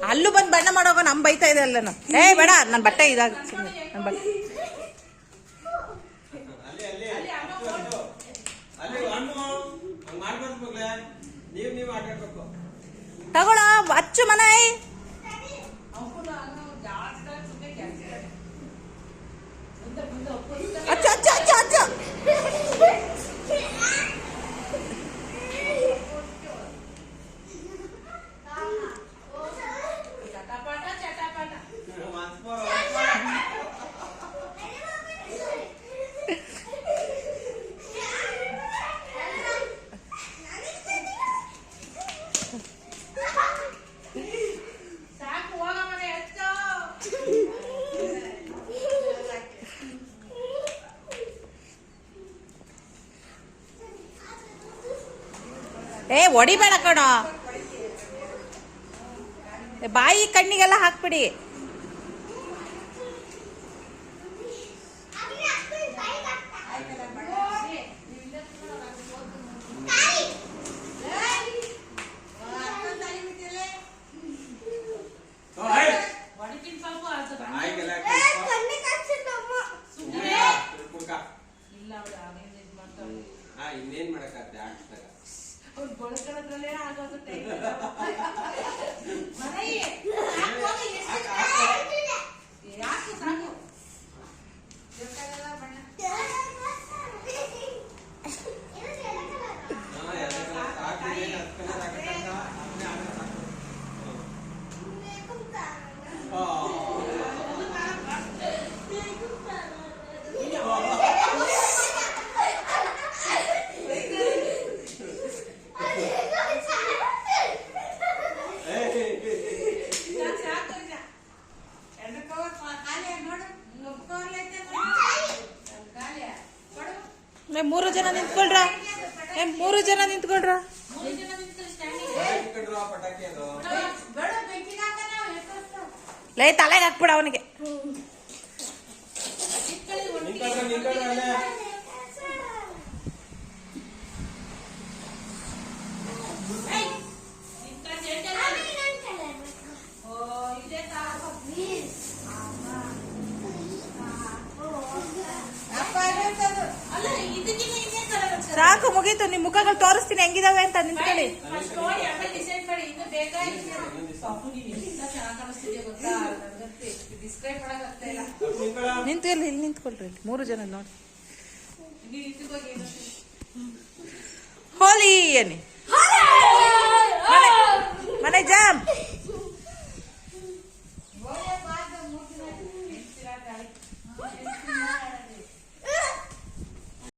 ಅಲ್ಲೂ ಬಂದು ಬಣ್ಣ ಮಾಡೋಗ ನಮ್ ಬೈತಾ ಇದೆ ಅಲ್ಲ ಏ ಬೇಡ ನನ್ನ ಬಟ್ಟೆ ಇದಾಗ ನನ್ನ ಬಟ್ಟೆ ತಗೊಳ ಅಚ್ಚು ಮನೆ ಅಚ್ಚು ಅಚ್ಚು ಅಚ್ಚು ಅಚ್ಚು ಏ ಹೊಡಿಬೇಡ ಕಣೋ ಬಾಯಿ ಕಣ್ಣಿಗೆಲ್ಲ ಹಾಕ್ಬಿಡಿ ಇನ್ನೇನ್ ಮಾಡಕ್ಕಾಗ್ತದೆ ಮೂರು ಜನ ನಿಂತ್ಕೊಳ್ರ ಮೂರು ಜನ ನಿಂತ್ಕೊಳ್ರ ಲೈ ತಲೆಗೆ ಹಾಕ್ಬಿಡ ಅವನಿಗೆ ಸಾಕು ಮುಗೀತು ನಿಮ್ ಮುಖಗಳು ತೋರಿಸ್ತೀನಿ ಹೆಂಗಿದಾವೆ ಅಂತ ನಿಂತ್ಕೊಳ್ಳಿ ನಿಂತು ಇಲ್ಲಿ ನಿಂತ್ಕೊಳ್ರಿ ಮೂರು ಜನ ನೋಡಿ ಹೋಲಿ ಏನಿ ಮನೆ ಜಾಮ್